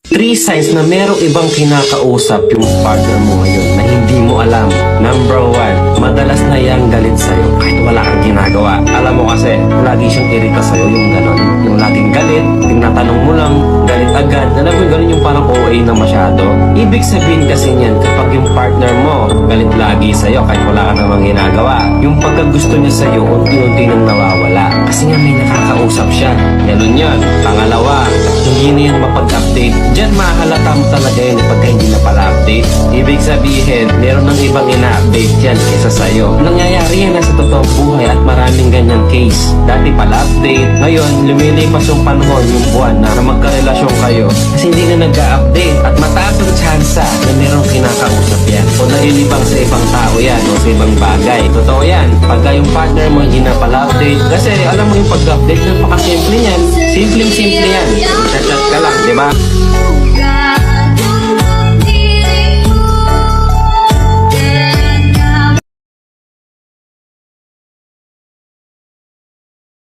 3 signs na merong ibang kinakausap yung partner mo ngayon na hindi mo alam. Number 1, madalas na yang galit sa'yo kahit wala kang ginagawa. Alam mo kasi, lagi siyang irita sa'yo yung ganon. Yung laging galit, tinatanong mo lang, galit agad. Alam mo ganon yung parang OA na masyado. Ibig sabihin kasi niyan, kapag yung partner mo galit lagi sa'yo kahit wala ka namang ginagawa, yung pagkagusto niya sa'yo, unti-unti nang nawawala. Kasi nga may nakakausap siya. Ganon yan. Pangalawa, hindi na yan mapag-update. Diyan mahalata mo talaga yun pagka hindi na pala update. Ibig sabihin, meron ng ibang ina-update yan kaysa sa'yo. Nangyayari yan na sa totoong buhay at maraming ganyan case. Dati pala update, ngayon lumilipas yung panahon, yung buwan na magkarelasyon kayo kasi hindi na nag-update at mataas ang tsansa na merong kinakausap yan o nalilibang sa ibang tao yan o sa ibang bagay. Totoo yan, pagka yung partner mo hindi na pala update kasi alam mo yung pag-update, napakasimple yan. Simpleng-simple yan. Chat-chat ka lang, di ba?